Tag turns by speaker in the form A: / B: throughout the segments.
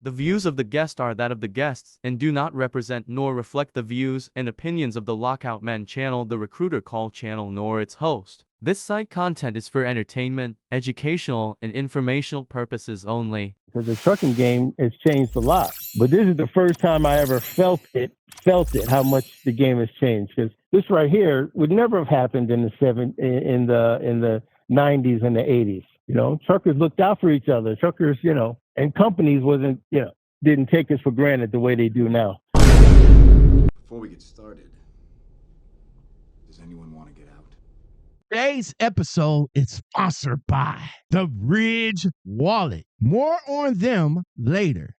A: The views of the guest are that of the guests and do not represent nor reflect the views and opinions of the Lockout Men channel, the Recruiter Call channel, nor its host. This site content is for entertainment, educational, and informational purposes only.
B: Because the trucking game has changed a lot. But this is the first time I ever felt it, how much the game has changed. Because this right here would never have happened in the in the 90s and the 80s. You know, truckers looked out for each other. Truckers, you know, and companies didn't take us for granted the way they do now.
C: Before we get started, does anyone want to get out?
D: Today's episode is sponsored by the Ridge Wallet. More on them later.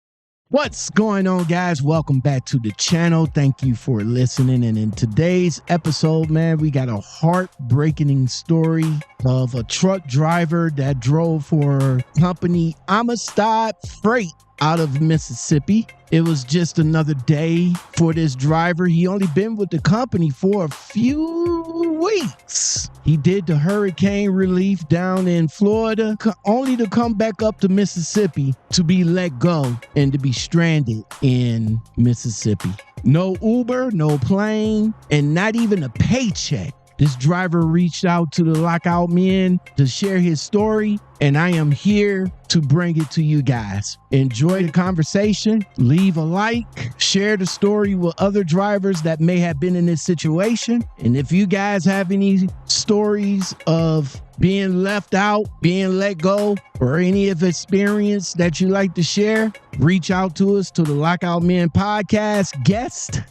D: What's going on, guys? Welcome back to the channel. Thank you for listening. And in today's episode, man, we got a heartbreaking story of a truck driver that drove for company Amistad Freight out of Mississippi. It was just another day for this driver. He only been with the company for a few weeks. He did the hurricane relief down in Florida, only to come back up to Mississippi to be let go and to be stranded in Mississippi. No Uber, no plane, and not even a paycheck. This driver reached out to the Lockout Men to share his story, and I am here to bring it to you guys. Enjoy the conversation, leave a like, share the story with other drivers that may have been in this situation. And if you guys have any stories of being left out, being let go, or any of experience that you like to share, reach out to us to the Lockout Men podcast guest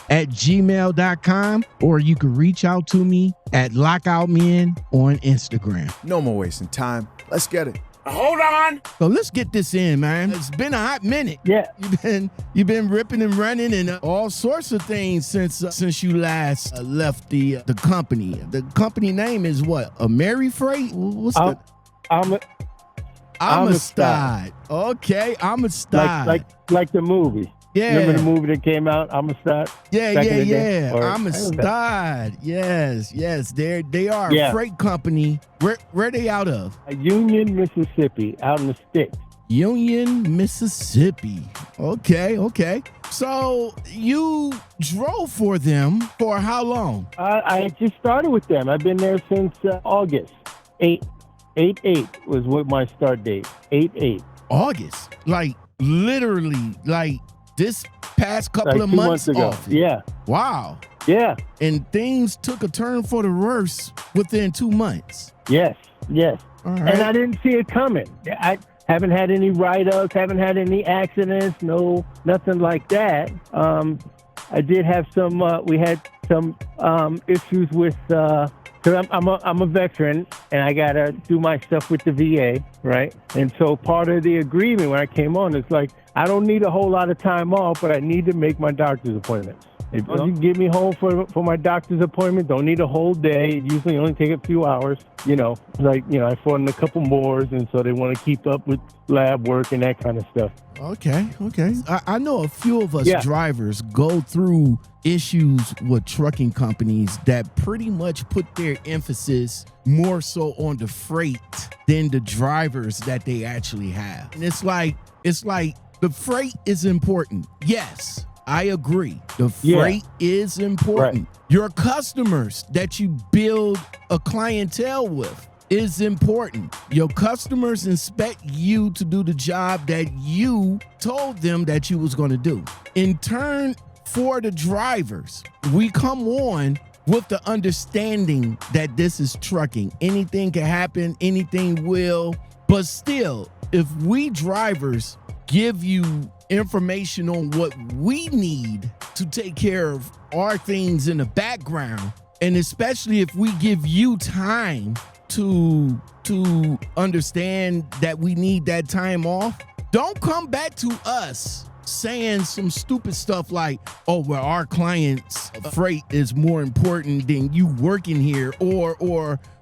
D: at gmail.com, or you can reach out to me at lockoutmen on Instagram.
C: No more wasting time. Let's get it.
D: Hold on. So let's get this in, man. It's been a hot minute.
B: Yeah.
D: You've been ripping and running and all sorts of things since you last left the company. The company name is what? Ameri Freight? What's Amistad. Okay, Amistad.
B: Like the movie.
D: Yeah.
B: Remember the movie that came out, Amistad?
D: Yeah. Amistad. Yes. They are a freight company. Where they out of?
B: Union, Mississippi, out in the sticks.
D: Union, Mississippi. Okay. So you drove for them for how long?
B: I just started with them. I've been there since August. 8/8 was what my start date. 8/8.
D: August? Like literally, like this past couple of
B: 2
D: months
B: ago.
D: off.
B: Yeah.
D: Wow.
B: Yeah.
D: And things took a turn for the worse within 2 months.
B: Yes.
D: All right.
B: And I didn't see it coming. I haven't had any write-ups, haven't had any accidents, nothing like that. I did have some, we had some issues with, because I'm a veteran and I got to do my stuff with the VA, right? And so part of the agreement when I came on is like, I don't need a whole lot of time off, but I need to make my doctor's appointments. If you get me home for my doctor's appointment, don't need a whole day. It usually only take a few hours. I fought in a couple mores, and so they want to keep up with lab work and that kind of stuff.
D: Okay. I know a few of us drivers go through issues with trucking companies that pretty much put their emphasis more so on the freight than the drivers that they actually have. And it's like the freight is important. Yes, I agree. The freight is important. Right. Your customers that you build a clientele with is important. Your customers expect you to do the job that you told them that you was going to do. In turn, for the drivers, we come on with the understanding that this is trucking. Anything can happen, anything will, but still, if we drivers give you information on what we need to take care of our things in the background, and especially if we give you time to understand that we need that time off, don't come back to us saying some stupid stuff like, oh, well, our client's freight is more important than you working here, or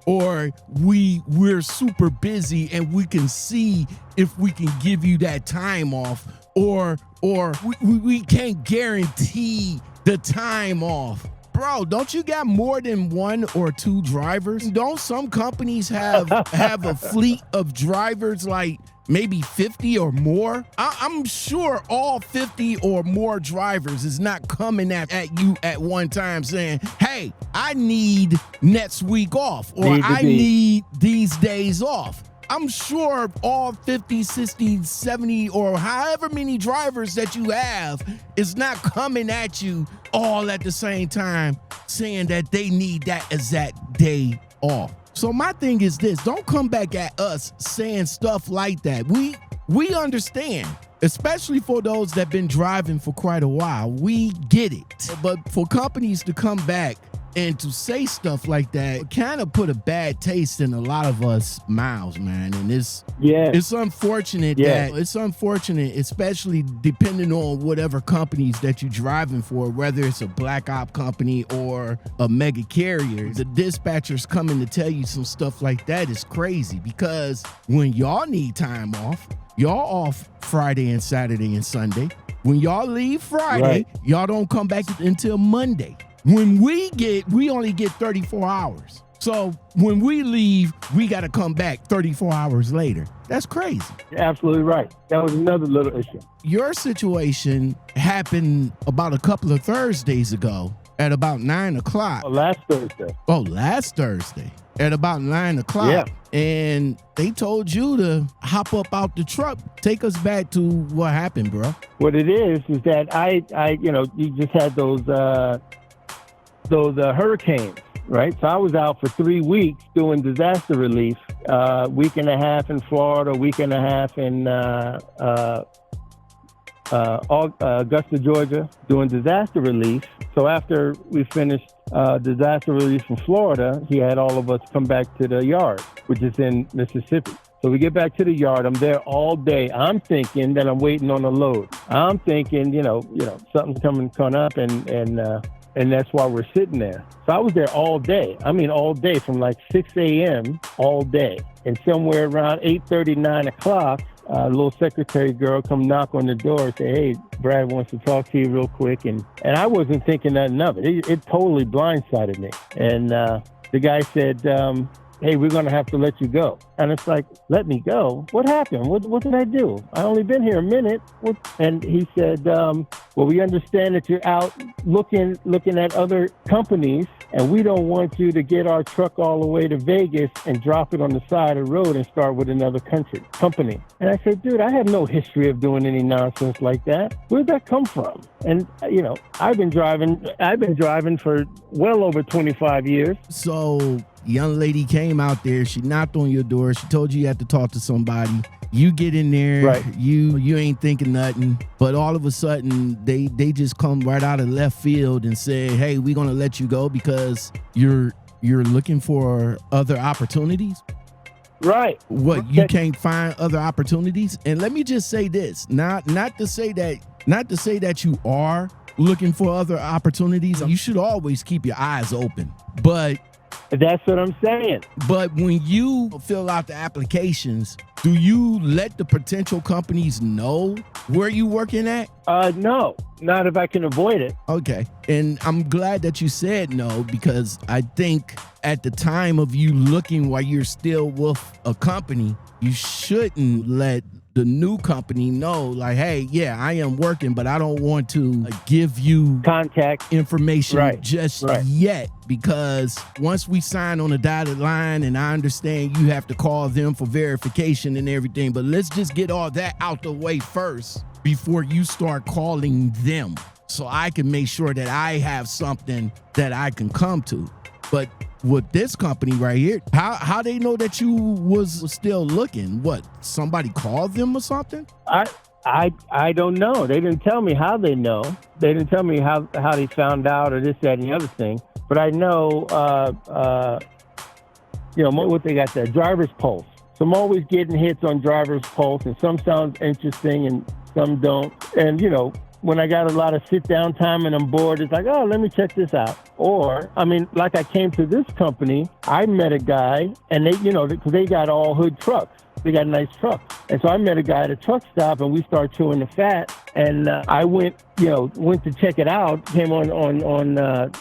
D: we're super busy and we can see if we can give you that time off, or we can't guarantee the time off. Bro, don't you got more than one or two drivers? Don't some companies have a fleet of drivers like maybe 50 or more. I'm sure all 50 or more drivers is not coming at you at one time saying, hey, I need next week off, or I need these days off. I'm sure all 50, 60, 70, or however many drivers that you have is not coming at you all at the same time saying that they need that exact day off. So my thing is this, don't come back at us saying stuff like that. We understand, especially for those that been driving for quite a while. We get it. But for companies to come back and to say stuff like that kind of put a bad taste in a lot of us mouths, man. And it's unfortunate it's unfortunate, especially depending on whatever companies that you're driving for, whether it's a black op company or a mega carrier. The dispatchers coming to tell you some stuff like that is crazy, because when y'all need time off, y'all off Friday and Saturday and Sunday. When y'all leave Friday, y'all don't come back until Monday. When we only get 34 hours. So when we leave, we got to come back 34 hours later. That's crazy.
B: You're absolutely right. That was another little issue.
D: Your situation happened about a couple of Thursdays ago at about 9 o'clock.
B: Last Thursday.
D: Last Thursday at about 9 o'clock.
B: Yeah.
D: And they told you to hop up out the truck. Take us back to what happened, bro.
B: What it is that I you just had those hurricanes, right? So I was out for 3 weeks doing disaster relief, week and a half in Florida, week and a half in Augusta, Georgia, doing disaster relief. So after we finished disaster relief in Florida, he had all of us come back to the yard, which is in Mississippi. So we get back to the yard. I'm there all day. I'm thinking that I'm waiting on a load. I'm thinking, something's coming up, and that's why we're sitting there. So I was there all day. I mean, all day, from like 6 a.m. all day. And somewhere around 8:30, 9 o'clock, a little secretary girl come knock on the door and say, hey, Brad wants to talk to you real quick. And I wasn't thinking nothing of it. It totally blindsided me. And the guy said, hey, we're going to have to let you go. And it's like, let me go? What happened? What did I do? I only been here a minute. And he said, well, we understand that you're out looking at other companies, and we don't want you to get our truck all the way to Vegas and drop it on the side of the road and start with another company. And I said, dude, I have no history of doing any nonsense like that. Where'd that come from? And, I've been driving for well over 25 years.
D: So young lady came out there, she knocked on your door, she told you had to talk to somebody. You get in there,
B: right.
D: You ain't thinking nothing, but all of a sudden they just come right out of left field and say, hey, we're gonna let you go because you're looking for other opportunities.
B: Right.
D: What, you can't find other opportunities? And let me just say this, not to say that you are looking for other opportunities. You should always keep your eyes open, but
B: that's what I'm saying.
D: But when you fill out the applications, do you let the potential companies know where you working at?
B: No, not if I can avoid it.
D: Okay. And I'm glad that you said no, because I think at the time of you looking while you're still with a company, you shouldn't let the new company know, like, hey, yeah, I am working, but I don't want to give you
B: contact
D: information just yet, because once we sign on a dotted line, and I understand you have to call them for verification and everything, but let's just get all that out the way first before you start calling them, so I can make sure that I have something that I can come to. But with this company right here, how they know that you was still looking? What, somebody called them or something?
B: I don't know. They didn't tell me how they know. They didn't tell me how they found out, or this, that, and the other thing. But I know, what they got there, driver's pulse. So I'm always getting hits on driver's pulse, and some sound interesting and some don't. And, when I got a lot of sit-down time and I'm bored, it's like, oh, let me check this out. Or, like I came to this company, I met a guy, and they, because they got all hood trucks. They got nice trucks. And so I met a guy at a truck stop, and we started chewing the fat. And I went to check it out, came on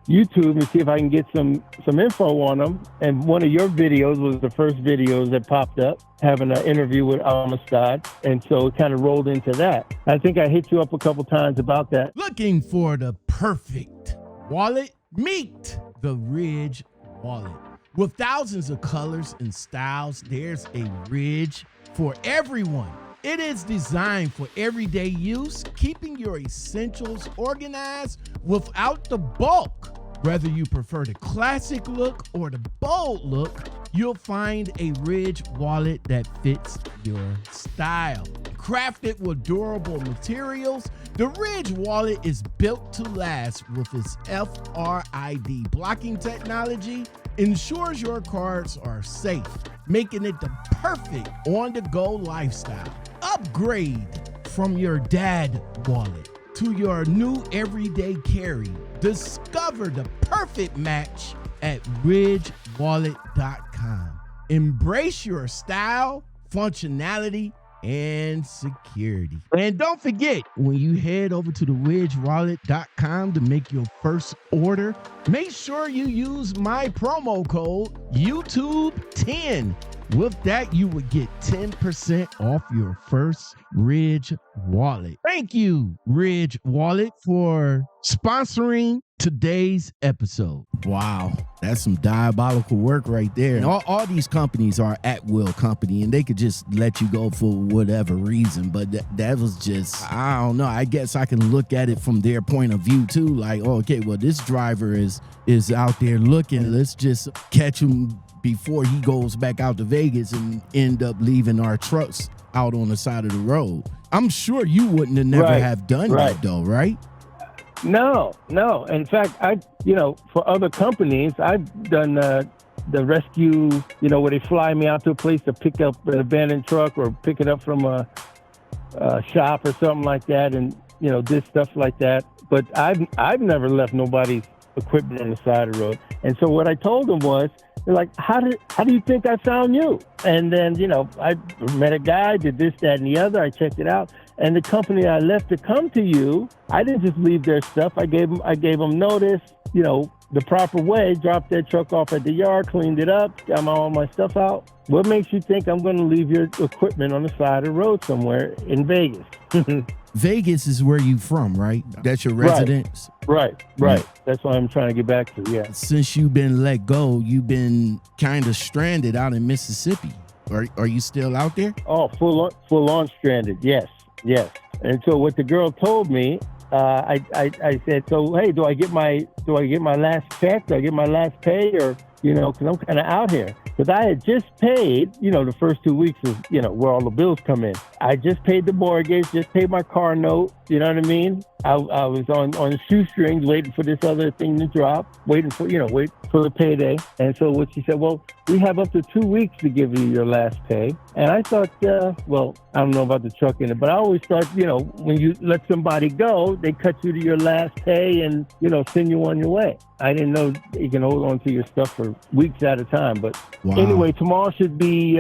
B: YouTube and see if I can get some info on them. And one of your videos was the first videos that popped up, having an interview with Amistad. And so it kind of rolled into that. I think I hit you up a couple times about that.
D: Looking for the perfect wallet? Meet the Ridge wallet. With thousands of colors and styles, there's a Ridge for everyone. It is designed for everyday use, keeping your essentials organized without the bulk. Whether you prefer the classic look or the bold look, you'll find a Ridge wallet that fits your style. Crafted with durable materials, the Ridge wallet is built to last with its FRID blocking technology, ensures your cards are safe, making it the perfect on-the-go lifestyle. Upgrade from your dad wallet to your new everyday carry. Discover the perfect match at ridgewallet.com. Embrace your style, functionality, and security. And don't forget, when you head over to the ridgewallet.com to make your first order, make sure you use my promo code YouTube10. With that, you will get 10% off your first Ridge wallet. Thank you, Ridge Wallet, for sponsoring today's episode. Wow, that's some diabolical work right there. And all these companies are at-will company, and they could just let you go for whatever reason. But that was just, I don't know. I guess I can look at it from their point of view too. Like, oh, okay, well, this driver is out there looking. Let's just catch him before he goes back out to Vegas and end up leaving our trucks out on the side of the road. I'm sure you wouldn't have never have done that though, right?
B: No. In fact, for other companies, I've done the rescue, where they fly me out to a place to pick up an abandoned truck or pick it up from a shop or something like that, and did stuff like that. But I've never left nobody's equipment on the side of the road. And so what I told them was, they're like, how do you think I found you? And then, I met a guy, did this, that, and the other. I checked it out. And the company I left to come to you, I didn't just leave their stuff. I gave them notice, the proper way, dropped their truck off at the yard, cleaned it up, got all my stuff out. What makes you think I'm going to leave your equipment on the side of the road somewhere in Vegas?
D: Vegas is where you from, right? That's your residence?
B: Right. That's what I'm trying to get back to, yeah.
D: Since you've been let go, you've been kind of stranded out in Mississippi. Are you still out there?
B: Oh, full on stranded, yes. And so what the girl told me, I said, so hey, do I get my last check? Do I get my last pay? Or, because I'm kind of out here. Because I had just paid, the first 2 weeks is, where all the bills come in. I just paid the mortgage, just paid my car note. You know what I mean? I was on shoestrings waiting for this other thing to drop, wait for the payday. And so what she said, well, we have up to 2 weeks to give you your last pay. And I thought, I don't know about the truck in it, but I always thought, when you let somebody go, they cut you to your last pay and, send you on your way. I didn't know you can hold on to your stuff for weeks at a time. But anyway, tomorrow should be,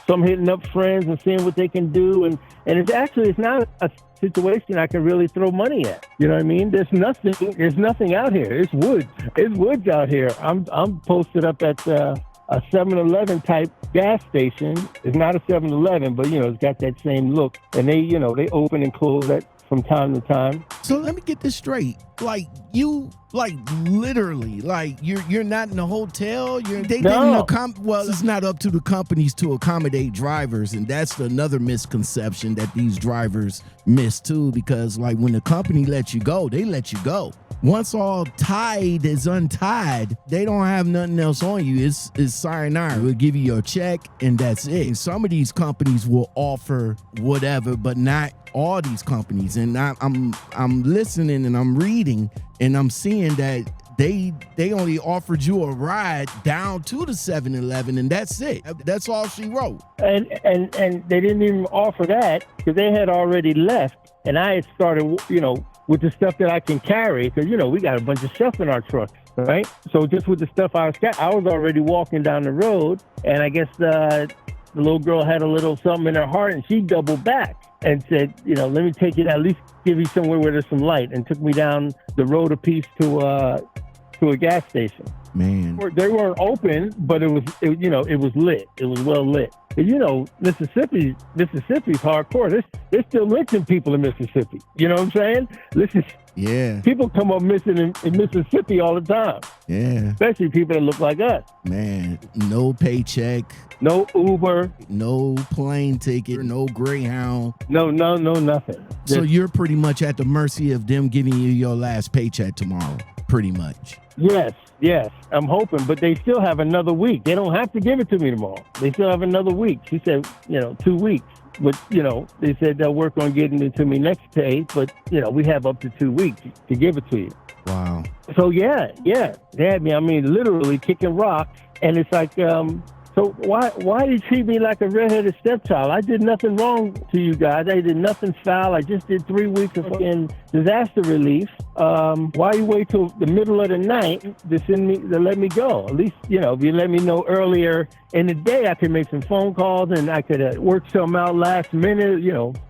B: some hitting up friends and seeing what they can do. And it's not a situation I can really throw money at. You know what I mean? There's nothing out here. It's woods out here. I'm posted up at a 7-Eleven type gas station. It's not a 7-Eleven, but it's got that same look. And they open and close that from time to time.
D: So let me get this straight. Literally, you're not in a hotel. It's not up to the companies to accommodate drivers, and that's another misconception that these drivers miss too. Because when the company lets you go, they let you go. Once all tide is untied, they don't have nothing else on you. It's sayonara. We'll give you your check, and that's it. And some of these companies will offer whatever, but not all these companies. And I'm listening and I'm reading and I'm seeing that they only offered you a ride down to the 7-Eleven, and that's it. That's all she wrote.
B: And they didn't even offer that because they had already left, and I had started, with the stuff that I can carry, because we got a bunch of stuff in our trucks, right? So just with the stuff I was already walking down the road, and I guess the little girl had a little something in her heart, and she doubled back. and said, let me take it, at least give you somewhere where there's some light, and took me down the road a piece to a gas station.
D: Man.
B: They weren't open, but it was lit. It was well lit. And Mississippi's hardcore. They're still lynching people in Mississippi. You know what I'm saying?
D: Yeah.
B: People come up missing in Mississippi all the time.
D: Yeah.
B: Especially people that look like us.
D: Man, no paycheck.
B: No Uber.
D: No plane ticket. No Greyhound.
B: No, nothing.
D: So you're pretty much at the mercy of them giving you your last paycheck tomorrow, pretty much.
B: Yes. I'm hoping, but they still have another week. They don't have to give it to me tomorrow. They still have another week. She said, 2 weeks. But, they said they'll work on getting it to me next pay. But, we have up to 2 weeks to give it to you.
D: Wow.
B: So, yeah. They had me, literally kicking rocks. And it's like, so why do you treat me like a redheaded stepchild? I did nothing wrong to you guys. I did nothing foul. I just did 3 weeks of fucking disaster relief. Why you wait till the middle of the night to let me go? At least, if you let me know earlier in the day, I could make some phone calls and I could work something out last minute,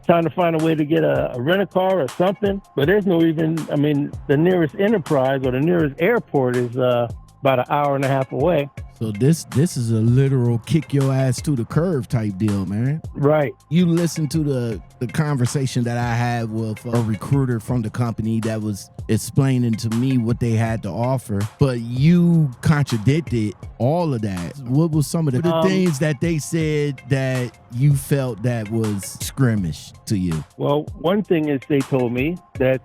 B: trying to find a way to get a rent-a-car or something. But there's no even, the nearest enterprise or the nearest airport is about an hour and a half away.
D: So this is a literal kick your ass to the curb type deal, man.
B: Right.
D: You listen to the conversation that I had with a recruiter from the company that was explaining to me what they had to offer, but you contradicted all of that. What was some of the things that they said that you felt that was skirmish to you?
B: Well, one thing is they told me that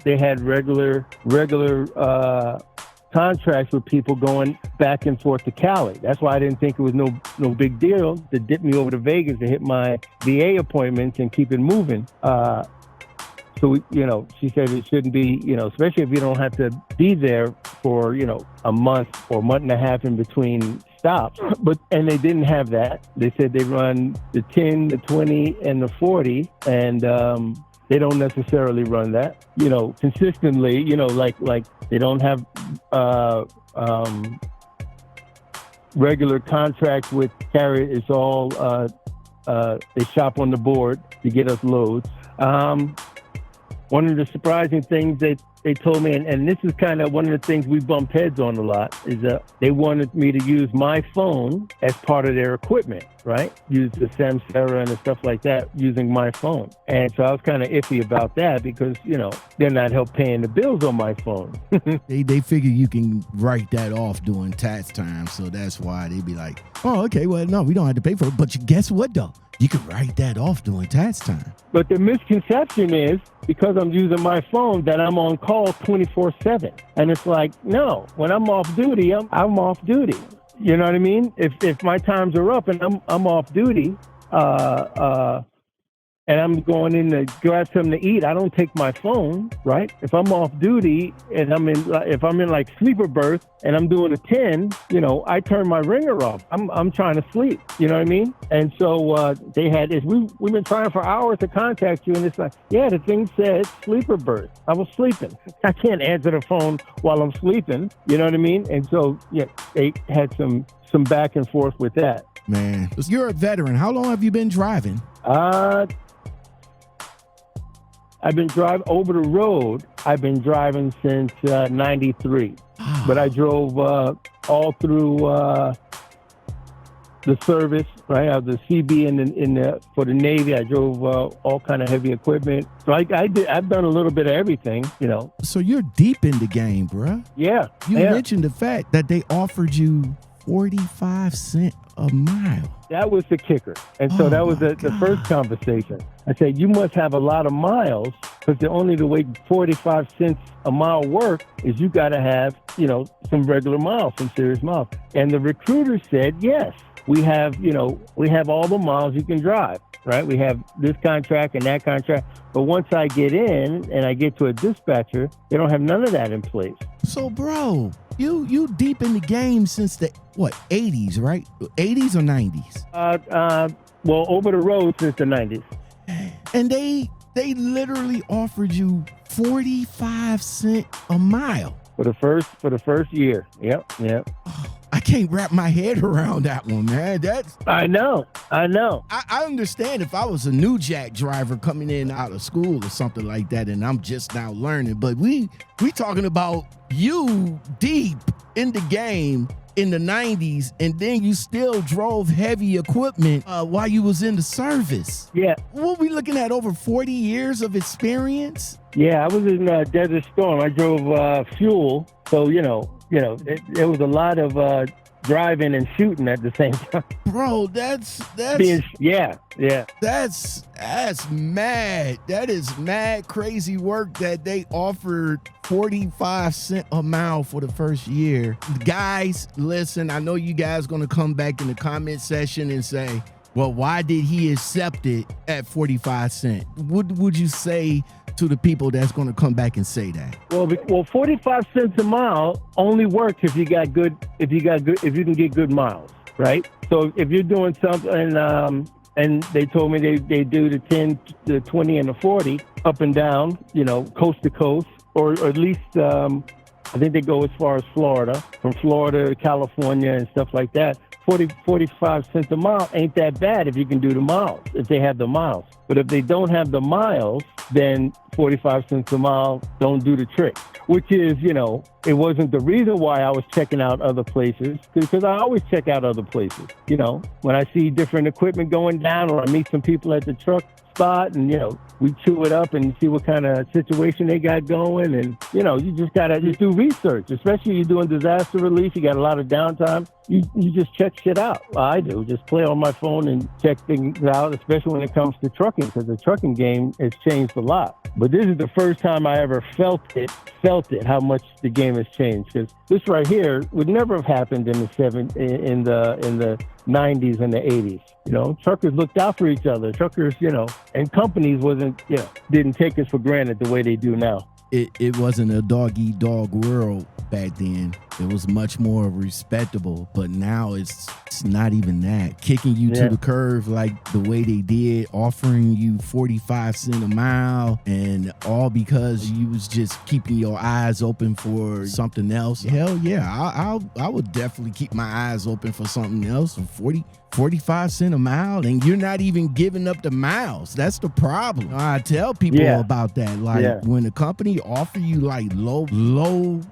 B: they had regular contracts with people going back and forth to Cali. That's why I didn't think it was no big deal to dip me over to Vegas to hit my VA appointments and keep it moving. So, she said it shouldn't be, especially if you don't have to be there for, a month or month and a half in between stops. And they didn't have that. They said they run the 10, the 20, and the 40, and they don't necessarily run that, consistently, like they don't have regular contracts with carrier. It's all, they shop on the board to get us loads. One of the surprising things they told me, and this is kind of one of the things we bumped heads on a lot, is that they wanted me to use my phone as part of their equipment, right? Use the Samsara and the stuff like that using my phone. And so I was kind of iffy about that because, they're not help paying the bills on my phone.
D: They figure you can write that off during tax time. So that's why they be like, oh, okay, well, no, we don't have to pay for it. But guess what, though? You can write that off during tax time.
B: But the misconception is, because I'm using my phone, that I'm on call 24/7. And it's like, no, when I'm off duty, I'm off duty. You know what I mean? If my times are up and I'm off duty, and I'm going in to grab something to eat, I don't take my phone, right? If I'm off duty and if I'm in like sleeper berth and I'm doing a 10, I turn my ringer off. I'm trying to sleep, you know what I mean? And so they had this, we've been trying for hours to contact you, and it's like, yeah, the thing said sleeper berth. I was sleeping. I can't answer the phone while I'm sleeping, you know what I mean? And so, yeah, they had some back and forth with that.
D: Man, you're a veteran. How long have you been driving?
B: I've been driving over the road. I've been driving since 93, but I drove all through the service. Right, I was a CB for the Navy. I drove all kind of heavy equipment. So I've done a little bit of everything,
D: So you're deep in the game, bruh.
B: Yeah.
D: You mentioned the fact that they offered you 45 cents a mile.
B: That was the kicker. And so that was the first conversation. I said, you must have a lot of miles, because the only way 45 cents a mile work is you got to have, some regular miles, some serious miles. And the recruiter said, yes, we have all the miles you can drive, right? We have this contract and that contract. But once I get in and I get to a dispatcher, they don't have none of that in place.
D: So, bro, you deep in the game since the 80s, right? 80s or 90s?
B: Well, over the road since the 90s.
D: And they literally offered you 45 cents a mile
B: for the first year. Yep.
D: I can't wrap my head around that one, man.
B: I know.
D: I understand if I was a new jack driver coming in out of school or something like that, and I'm just now learning. But we talking about you deep in the game in the 90s, and then you still drove heavy equipment while you was in the service.
B: Yeah.
D: What we looking at, over 40 years of experience?
B: Yeah, I was in Desert Storm. I drove fuel, so it was a lot of driving and shooting at the same time.
D: Bro, that's
B: yeah.
D: That's mad. That is mad crazy work that they offered 45 cents a mile for the first year. Guys, listen, I know you guys gonna come back in the comment section and say, well, why did he accept it at 45 cents? What would you say to the people that's going to come back and say that?
B: Well, 45 cents a mile only works if you can get good miles, right? So if you're doing something, and they told me they do the 10, the 20, and the 40 up and down, coast to coast, or at least I think they go as far as Florida, from Florida to California and stuff like that. 45 cents a mile ain't that bad if you can do the miles, if they have the miles. But if they don't have the miles, then 45 cents a mile don't do the trick, which is, it wasn't the reason why I was checking out other places, because I always check out other places. When I see different equipment going down, or I meet some people at the truck spot, and we chew it up and see what kind of situation they got going. And you just gotta do research, especially you're doing disaster relief. You got a lot of downtime. You just check shit out. Well, I do just play on my phone and check things out, especially when it comes to trucking, because the trucking game has changed a lot. But this is the first time I ever felt it, how much the game has changed. Because this right here would never have happened in the 90s and the 80s. Truckers looked out for each other. Truckers, and companies didn't take us for granted the way they do now.
D: It wasn't a dog-eat-dog world back then. It was much more respectable, but now it's not even that. Kicking you to the curve like the way they did, offering you 45 cents a mile, and all because you was just keeping your eyes open for something else. Hell yeah, I would definitely keep my eyes open for something else. 45 cents a mile, and you're not even giving up the miles. That's the problem. I tell people about that. Like when a company offer you like low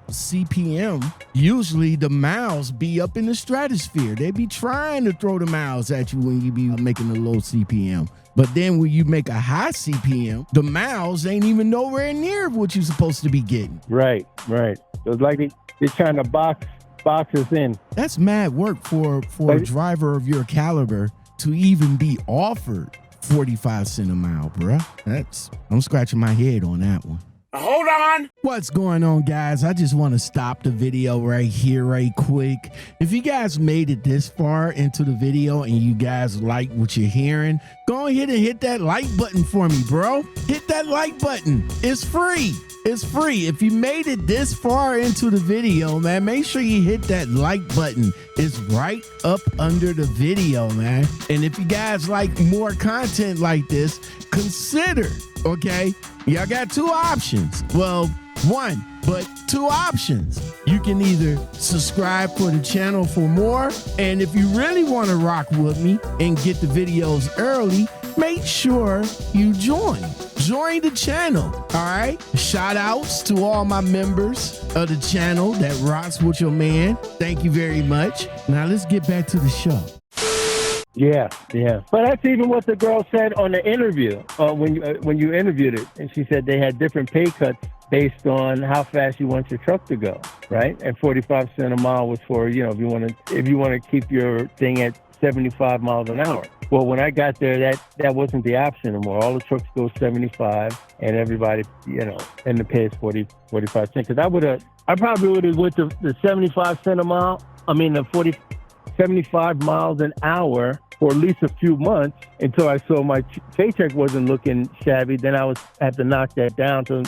D: CPM, usually the miles be up in the stratosphere. They be trying to throw the miles at you when you be making a low CPM. But then when you make a high CPM, the miles ain't even nowhere near what you're supposed to be getting.
B: Right. So it's like they're trying to box us in.
D: That's mad work for a driver of your caliber to even be offered 45 cents a mile, bruh. I'm scratching my head on that one.
E: Hold on.
D: What's going on, guys? I just want to stop the video right here, right quick. If you guys made it this far into the video and you guys like what you're hearing, go ahead and hit that like button for me, bro. Hit that like button. It's free. It's free. If you made it this far into the video, man, make sure you hit that like button. It's right up under the video, man. And if you guys like more content like this, consider, okay? Y'all got two options. Well, one, but two options. You can either subscribe for the channel for more, and if you really want to rock with me and get the videos early, make sure you join the channel. All right, shout outs to all my members of the channel that rocks with your man. Thank you very much. Now let's get back to the show.
B: Yeah. But that's even what the girl said on the interview when you interviewed it, and she said they had different pay cuts based on how fast you want your truck to go, right? And 45 cents a mile was for, if you want to keep your thing at 75 miles an hour. Well, when I got there, that wasn't the option anymore. All the trucks go 75, and everybody, and the pay is 45 cents. Because I probably would have went to the 75 cents a mile. I mean, the 75 miles an hour for at least a few months until I saw my paycheck wasn't looking shabby. Then I had to knock that down to,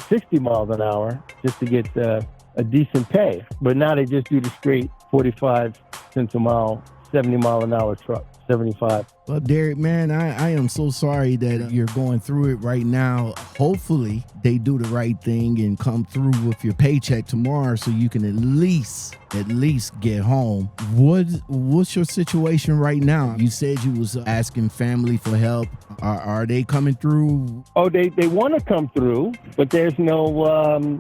B: 60 miles an hour just to get a decent pay. But now they just do the straight 45 cents a mile, 70 mile an hour truck. $75.
D: Well, Derek, man, I am so sorry that you're going through it right now. Hopefully they do the right thing and come through with your paycheck tomorrow so you can at least get home. What's your situation right now? You said you was asking family for help. Are they coming through?
B: Oh, they want to come through, but there's no, I'm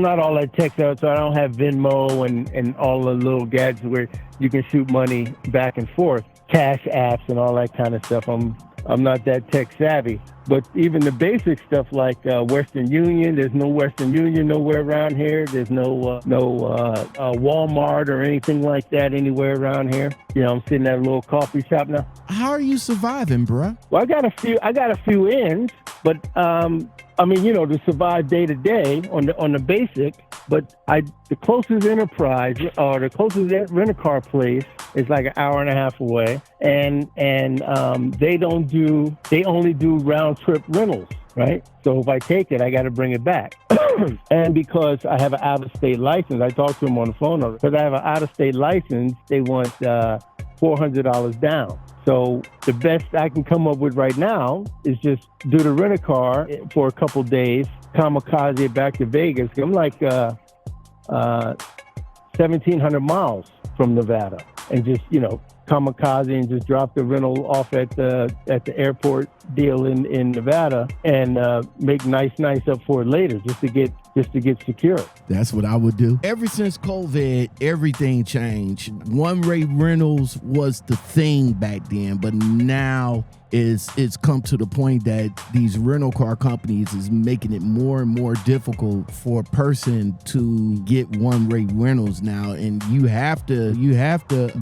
B: not all that tech out, so I don't have Venmo and all the little gadgets where you can shoot money back and forth, cash apps and all that kind of stuff. I'm not that tech savvy. But even the basic stuff like Western Union, there's no Western Union nowhere around here. There's no Walmart or anything like that anywhere around here. I'm sitting at a little coffee shop now.
D: How are you surviving, bruh?
B: Well, I got a few ends, but to survive day to day on the basic. But the closest enterprise or the closest rent-a-car place is like an hour and a half away, and they only do round trip rentals, right? So if I take it, I got to bring it back. And because I have an out-of-state license, I talked to them on the phone. Because I have an out-of-state license, they want $400 down. So the best I can come up with right now is just do the rent-a-car for a couple days, kamikaze it back to Vegas. I'm like 1,700 miles from Nevada, and just kamikaze and just drop the rental off at the airport deal in Nevada, and make nice up for it later, just to get secure.
D: That's what I would do. Ever since COVID, everything changed. One rate rentals was the thing back then, but now it's come to the point that these rental car companies is making it more and more difficult for a person to get one rate rentals now, and you have to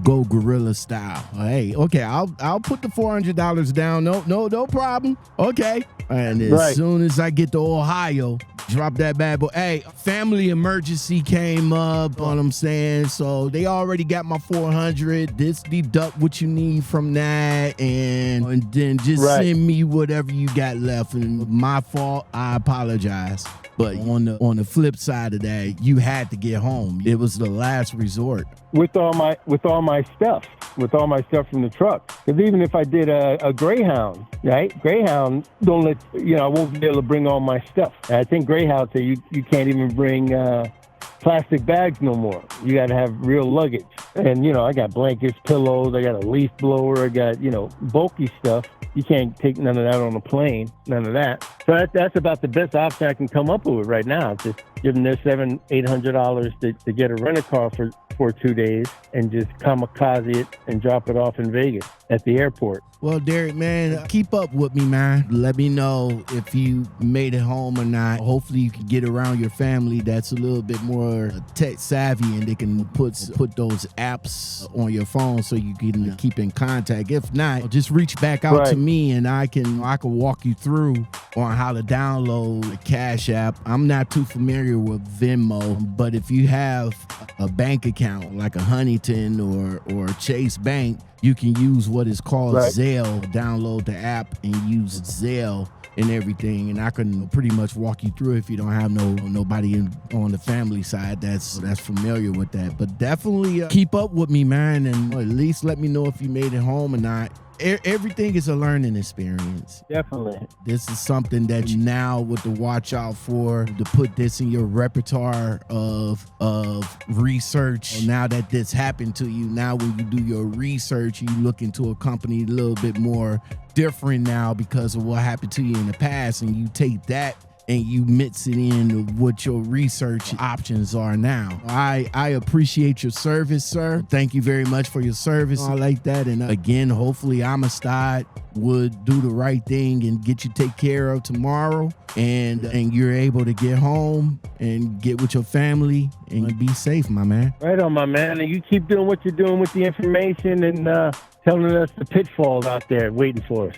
D: go guerrilla style. Hey, okay, I'll put the $400 down. No problem. Okay, and as soon as I get to Ohio, drop that bad boy. Hey, family emergency came up, what I'm saying, so they already got my $400. This deduct what you need from that, and then just send me whatever you got left. And my fault, I apologize. But on the flip side of that, you had to get home. It was the last resort.
B: With all my stuff from the truck. Because even if I did a Greyhound, right? Greyhound don't let I won't be able to bring all my stuff. And I think Greyhound say you can't even bring plastic bags no more. You got to have real luggage. And I got blankets, pillows, I got a leaf blower, I got bulky stuff. You can't take none of that on a plane, none of that. So that's about the best option I can come up with right now. Just give them their $700-800 to get a rent-a-car for 2 days, and just kamikaze it and drop it off in Vegas at the airport.
D: Well, Derek, man, keep up with me, man. Let me know if you made it home or not. Hopefully you can get around your family that's a little bit more tech savvy, and they can put those apps on your phone so you can keep in contact. If not, just reach back out to me, and I can walk you through on how to download the Cash App. I'm not too familiar with Venmo, but if you have a bank account like a Huntington or Chase Bank, you can use what is called Zelle. Download the app and use Zelle and everything, and I can pretty much walk you through if you don't have nobody on the family side that's familiar with that. But definitely keep up with me, man, and at least let me know if you made it home or not. Everything is a learning experience.
B: Definitely.
D: This is something that you now would to watch out for, to put this in your repertoire of research. Now that this happened to you, now when you do your research, you look into a company a little bit more different now because of what happened to you in the past, and you take that and you mix it in what your research options are now. I appreciate your service, sir. Thank you very much for your service. I like that. And again, hopefully Amistad would do the right thing and get you taken care of tomorrow, and you're able to get home and get with your family and be safe, my man.
B: Right on, my man. And you keep doing what you're doing with the information and telling us the pitfalls out there waiting for us.